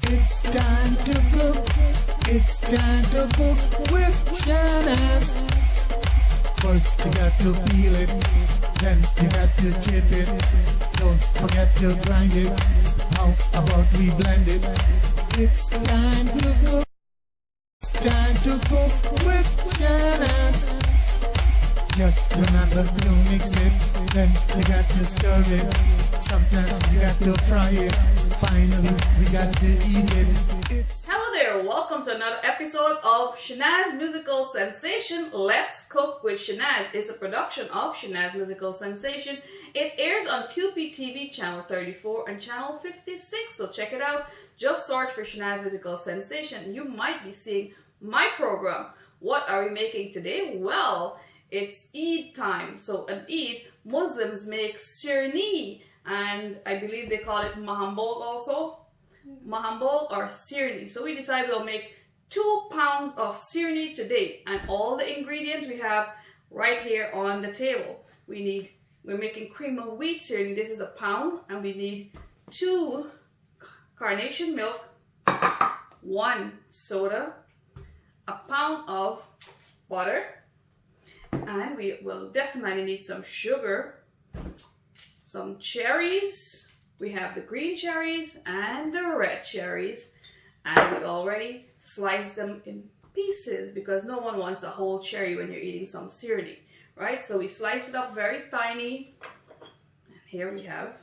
It's time to cook. It's time to cook with Shanaz. First you got to peel it, then you got to chip it. Don't forget to grind it. How about we blend it? It's time to cook. It's time to cook with Shanaz. Just remember to mix it, then you got to stir it. Sometimes you got to fry it. Finally, we got to eat it. Hello there, welcome to another episode of Shanaz Musical Sensation. Let's Cook with Shanaz. It's a production of Shanaz Musical Sensation. It airs on QPTV channel 34 and channel 56, so check it out. Just search for Shanaz Musical Sensation. You might be seeing my program. What are we making today? Well, it's Eid time. So an Eid, Muslims make Sirnee, and I believe they call it mahambol also. Mahambol or Sirnee. So we decided we'll make 2 pounds of Sirnee today, and all the ingredients we have right here on the table. We're making cream of wheat Sirnee. This is a pound, and we need 2 carnation milk, 1 soda, a pound of butter, and we will definitely need some sugar, some cherries. We have the green cherries and the red cherries, and we already sliced them in pieces because no one wants a whole cherry when you're eating some Sirnee, right? So we slice it up very tiny. And here we have,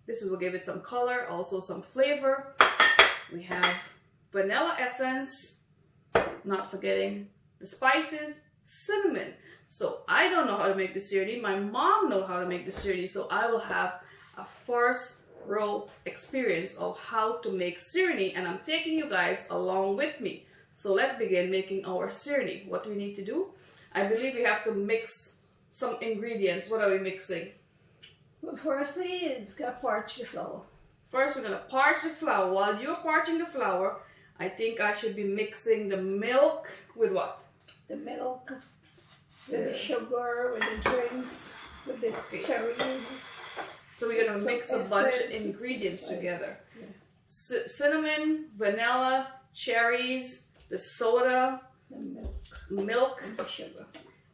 this will give it some color, also some flavor. We have vanilla essence, not forgetting the spices, cinnamon. So I don't know how to make the Sirnee. My mom knows how to make the Sirnee, so I will have a first row experience of how to make Sirnee, and I'm taking you guys along with me. So let's begin making our Sirnee. What do we need to do? I believe we have to mix some ingredients. What are we mixing? Well, firstly, it's got to parch the flour. First, we're going to parch the flour. While you're parching the flour, I think I should be mixing the milk with what? The milk, with the sugar, with the drinks, with the cherries. So we're going to mix a bunch of ingredients together. Yeah. Cinnamon, vanilla, cherries, the soda, the milk, and the sugar.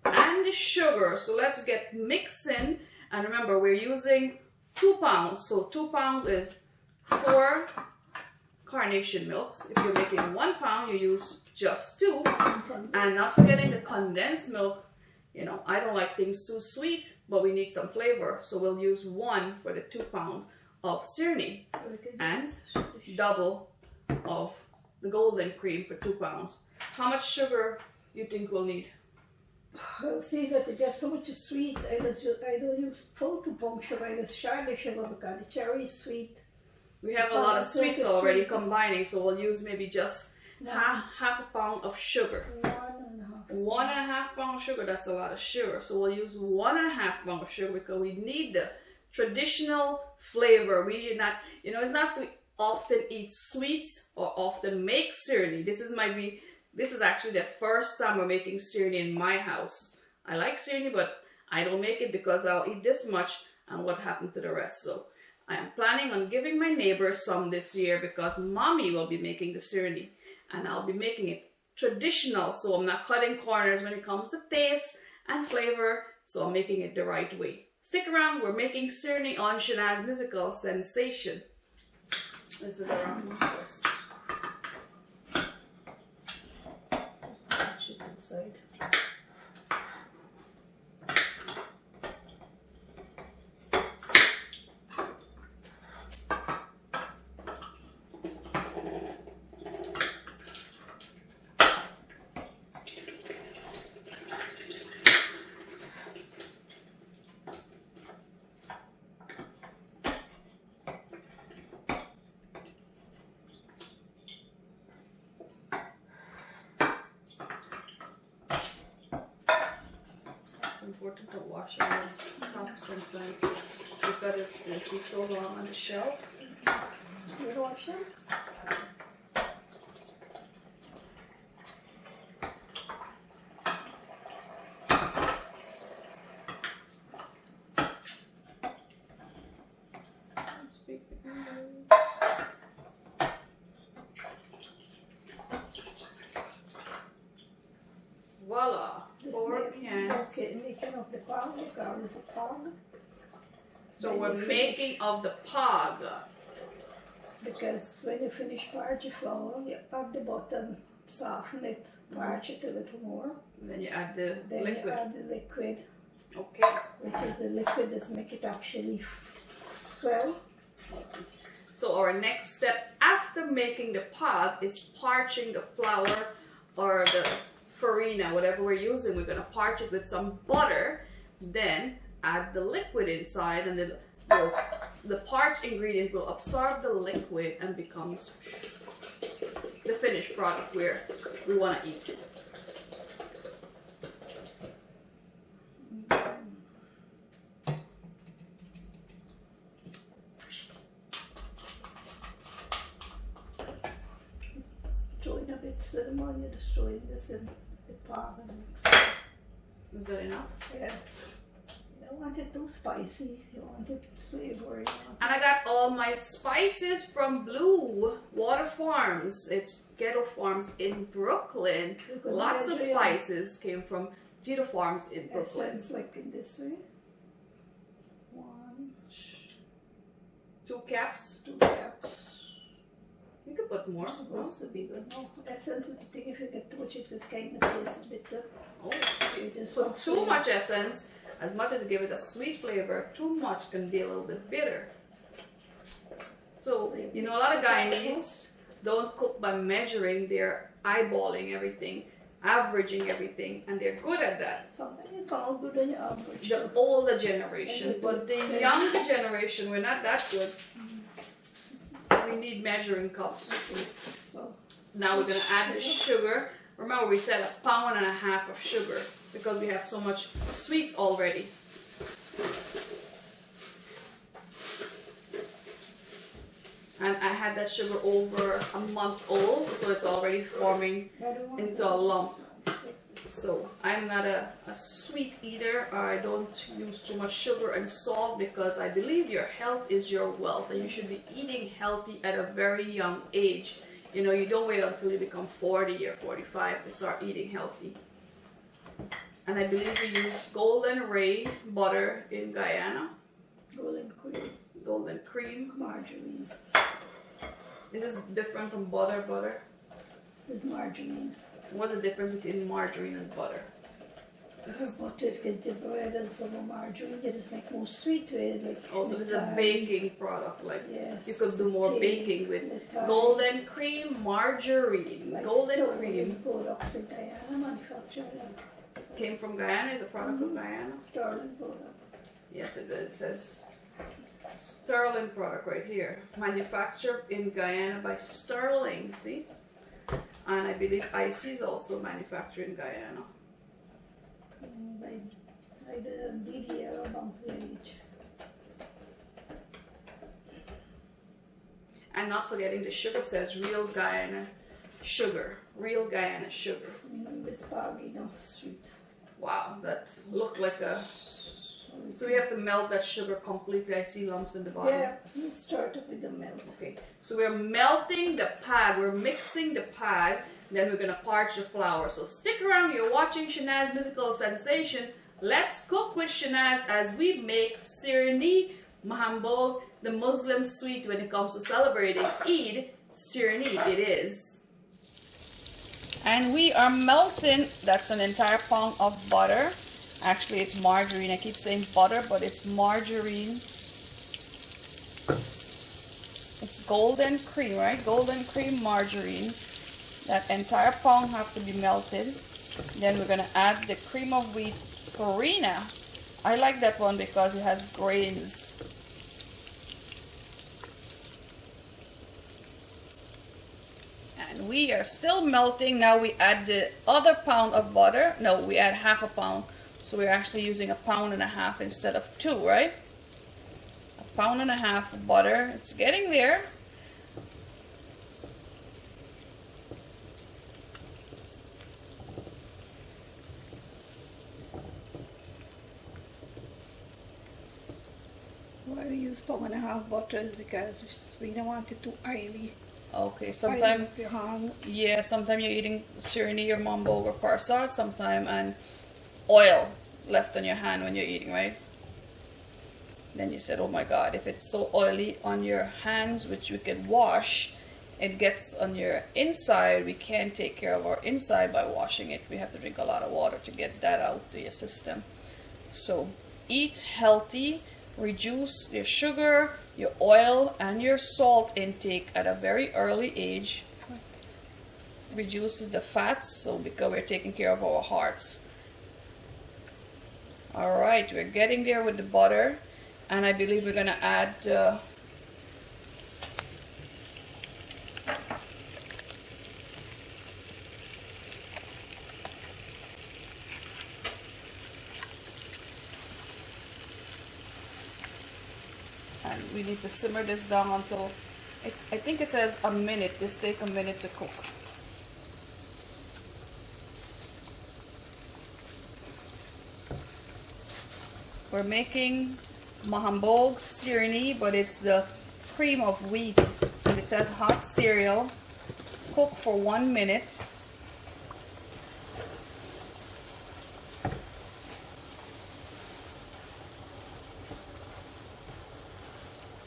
And the sugar. So let's get mixing. And remember, we're using 2 pounds. So 2 pounds is 4 carnation milks. If you're making 1 pound, you use just 2. And not forgetting the condensed milk. You know, I don't like things too sweet, but we need some flavor. So we'll use 1 for the 2 pound of Sirnee and double of the golden cream for 2 pounds. How much sugar you think we'll need? I'll see that it gets so much sweet. I don't use full 2 pound sugar. I use shiny sugar because the cherry is sweet. We have a lot of sweets already combining, so we'll use maybe just half a pound of sugar. 1.5 pound sugar, that's a lot of sugar. So we'll use 1.5 pound of sugar because we need the traditional flavor. We do not, you know, it's not to often eat sweets or often make Sirnee. This is actually the first time we're making Sirnee in my house. I like Sirnee, but I don't make it because I'll eat this much and what happened to the rest. So I am planning on giving my neighbors some this year because mommy will be making the Sirnee and I'll be making it traditional, so I'm not cutting corners when it comes to taste and flavor, so I'm making it the right way. Stick around, we're making Sirnee on Shanaz Musical Sensation. This is the wrong one first. Inside. Important to wash it sometimes because it's been so long on the shelf. You wash them? of the pog, we call it the pog. So Then we're you making of the pog. Because when you finish parch your flour, you add the bottom, soften it, parch it a little more. Then you add the Then liquid. you add the liquid, Okay. which is the liquid that make it actually swell. So our next step after making the pog is parching the flour or the farina, whatever we're using. We're gonna parch it with some butter, then add the liquid inside, and then the parched ingredient will absorb the liquid and becomes the finished product where we want to eat. Throwing a bit cinnamon, you're destroying this in the pog. Is that enough? Yeah. You don't want it too spicy, you want it savory. And I got all my spices from Blue Water Farms. It's ghetto farms in Brooklyn. Lots of spices came from ghetto farms in Brooklyn. Essence like in this way. 1, 2 caps. 2 cups. You could put more. It's supposed to be good. No, essence is the thing, if you get too much, it could kind of taste bitter. Oh, You just put want too to- much essence. As much as you give it a sweet flavor, too much can be a little bit bitter. So, you know, a lot of Guyanese don't cook by measuring, they're eyeballing everything, averaging everything, and they're good at that. Sometimes it's come out good on your average. The older generation, but the younger generation, we're not that good. We need measuring cups. So, Now we're gonna add the sugar. Remember, we said 1.5 pounds of sugar because we have so much sweets already. And I had that sugar over a month old, so it's already forming into a lump. So I'm not a sweet eater. I don't use too much sugar and salt because I believe your health is your wealth and you should be eating healthy at a very young age. You know, you don't wait until you become 40 or 45 to start eating healthy. And I believe we use Golden Ray butter in Guyana. golden cream, Golden cream. margarine. Is this different from butter? This is margarine. What's the difference between margarine and butter? Butter, get the bread and some more margarine. You just make more sweet with it. Like Also, this is a baking product. Like Yes. you could do more baking with golden cream, margarine. Like Golden cream products in Guyana manufactured. came from Guyana. Is a product of Guyana. Sterling product. Yes, it does. It says Sterling product right here. Manufactured in Guyana by Sterling. See, and I believe Icy is also manufactured in Guyana. By the DDL amongst the age. And not forgetting the sugar says real Guyana sugar. Real Guyana sugar. This pog, sweet. Wow, that looked like a... So we have to melt that sugar completely. I see lumps in the bottom. Yeah, let's start up with the melt. Okay, so we're melting the pad. We're mixing the pad. Then we're going to parch the flour. So stick around. You're watching Shanaz Musical Sensation. Let's cook with Shanaz as we make Sirnee Mahambog, the Muslim sweet when it comes to celebrating Eid. Sirnee it is. And we are melting, that's an entire pound of butter. Actually, it's margarine. I keep saying butter, but it's margarine. It's golden cream, right? Golden cream margarine. That entire pound have to be melted. Then we're going to add the cream of wheat farina. I like that one because it has grains. And we are still melting. Now we add the other pound of butter. No, we add 1/2 pound. So we're actually using 1.5 pounds instead of 2, right? 1.5 pounds of butter. It's getting there. Why we use 1.5 butter is because we don't want it too oily. Okay, sometimes Oily hung. yeah, sometimes you're eating Sirnee or Mambo or parsat sometime and oil. left on your hand when you're eating, right? Then you said, oh my God, if it's so oily on your hands, which we can wash, it gets on your inside. We can't take care of our inside by washing it. We have to drink a lot of water to get that out to your system. So eat healthy, reduce your sugar, your oil, and your salt intake at a very early age. Reduces the fats, so because we're taking care of our hearts. All right, we're getting there with the butter, and I believe we're gonna add and we need to simmer this down until I think it says a minute. This takes a minute to cook. We're making mahambog Sirnee, but it's the cream of wheat, and it says hot cereal. Cook for 1 minute.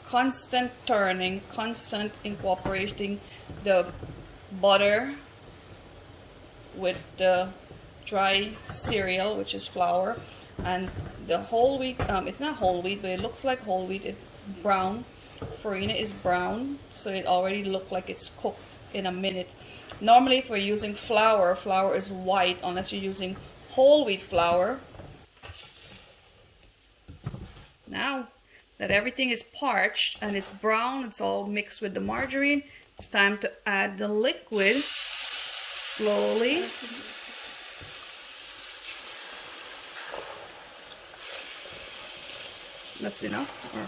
Constant turning, constant incorporating the butter with the dry cereal, which is flour, and the whole wheat. It's not whole wheat, but it looks like whole wheat. It's brown. Farina is brown, so it already looked like it's cooked in a minute. Normally, if we're using flour, flour is white unless you're using whole wheat flour. Now that everything is parched and it's brown, it's all mixed with the margarine, it's time to add the liquid slowly. That's enough, or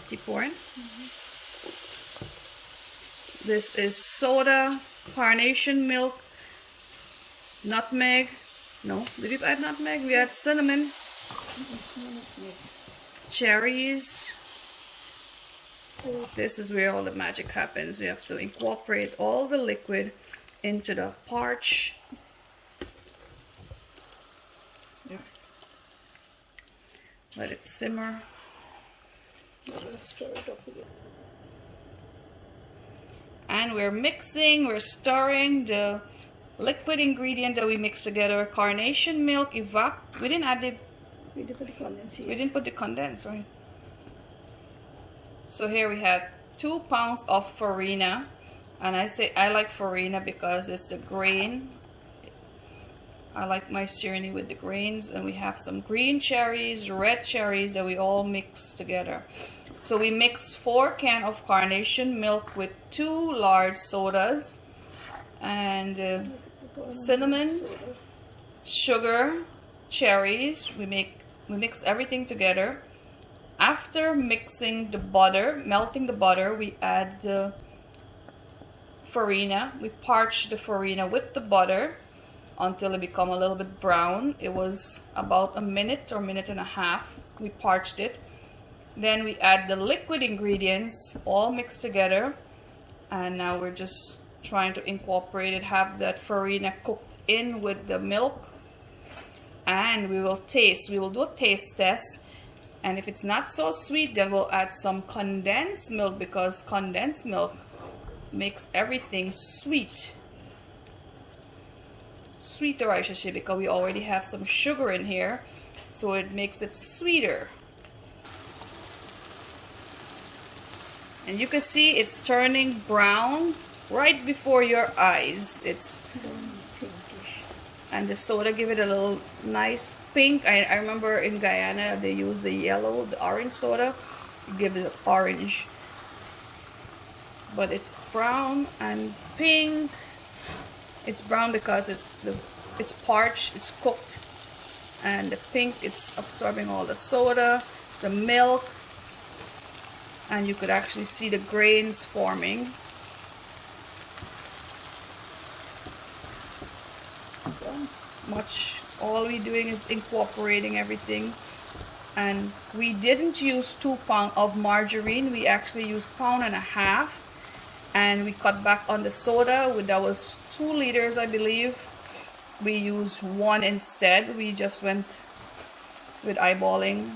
keep pouring. This is soda, carnation milk, nutmeg. No, did we add nutmeg? We add cinnamon, cherries. This is where all the magic happens. We have to incorporate all the liquid into the parch. Let it simmer. Stir it up again. And we're mixing, we're stirring the liquid ingredient that we mixed together. Carnation milk, we didn't add the... We didn't put the condensed. We didn't put the condensed, right? So here we have 2 pounds of farina. And I say I like farina because it's the grain. I like my Sirnee with the grains, and we have some green cherries, red cherries that we all mix together. So we mix 4 cans of carnation milk with 2 large sodas, and cinnamon, sugar, cherries. We mix everything together. After mixing the butter, melting the butter, we add the farina. We parch the farina with the butter until it become a little bit brown. It was about a minute or minute and a half. We parched it. Then we add the liquid ingredients all mixed together, and now we're just trying to incorporate it, have that farina cooked in with the milk. And we will taste. We will do a taste test, and if it's not so sweet, then we'll add some condensed milk, because condensed milk makes everything sweet. Sweeter, I should say, because we already have some sugar in here, so it makes it sweeter. And you can see it's turning brown right before your eyes. It's Pinkish. and the soda give it a little nice pink. I remember in Guyana they use the yellow, the orange soda, give it orange. But it's brown and pink. It's brown because it's parched, it's cooked, and the pink, it's absorbing all the soda, the milk, and you could actually see the grains forming. All we're doing is incorporating everything, and we didn't use 2 pounds of margarine. We actually used 1.5 pounds, and we cut back on the soda. That was 2 liters, I believe, we use 1 instead. We just went with eyeballing.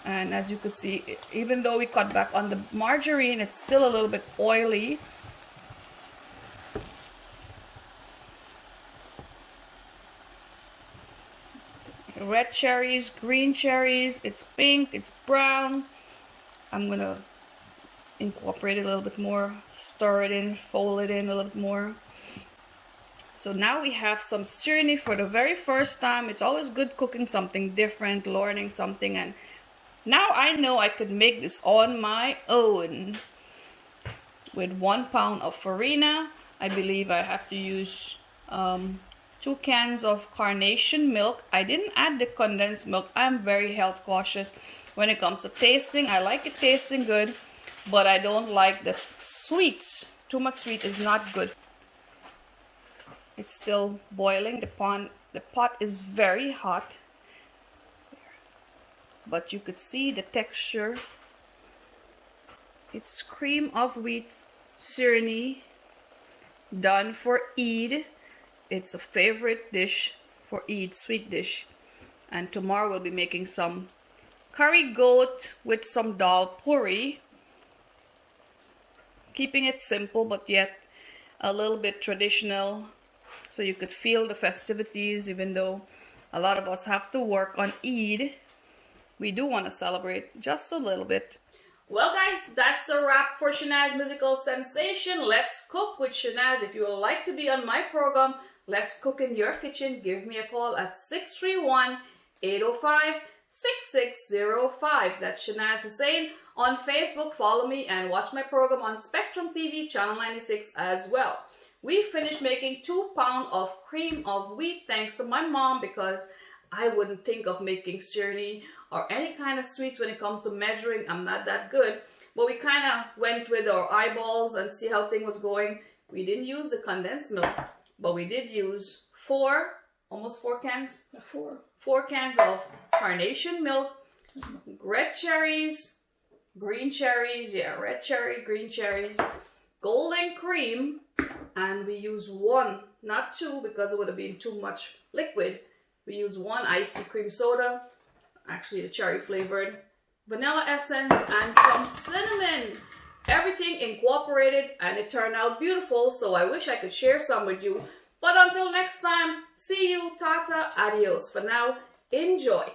And as you can see, even though we cut back on the margarine, it's still a little bit oily. Red cherries, green cherries, it's pink, it's brown. I'm gonna incorporate it a little bit more, stir it in, fold it in a little bit more. So now we have some Sirnee for the very first time. It's always good cooking something different, learning something, and now I know I could make this on my own. With 1 pound of farina, I believe I have to use 2 cans of carnation milk. I didn't add the condensed milk. I'm very health cautious when it comes to tasting. I like it tasting good, but I don't like the sweets. Too much sweet is not good. It's still boiling. The pot is very hot, but you could see the texture. It's cream of wheat Sirnee done for Eid. It's a favorite dish for Eid, sweet dish. And tomorrow we'll be making some curry goat with some dal puri. Keeping it simple but yet a little bit traditional, so you could feel the festivities. Even though a lot of us have to work on Eid, we do want to celebrate just a little bit. Well guys, that's a wrap for Shanaz Musical Sensation. Let's Cook with Shanaz. If you would like to be on my program, Let's Cook in Your Kitchen, give me a call at 631-805-6605. That's Shanaz Hussein. On Facebook, follow me and watch my program on Spectrum TV, channel 96 as well. We finished making 2 pounds of cream of wheat, thanks to my mom, because I wouldn't think of making Sirnee or any kind of sweets when it comes to measuring. I'm not that good. But we kind of went with our eyeballs and see how things was going. We didn't use the condensed milk, but we did use almost 4 cans? 4 cans of carnation milk, red cherries, green cherries, red cherry, green cherries, golden cream, and we use 1, not 2, because it would have been too much liquid. We use 1 icy cream soda, actually the cherry flavored, vanilla essence, and some cinnamon. Everything incorporated, and it turned out beautiful, so I wish I could share some with you. But until next time, see you, tata, adios. For now, enjoy.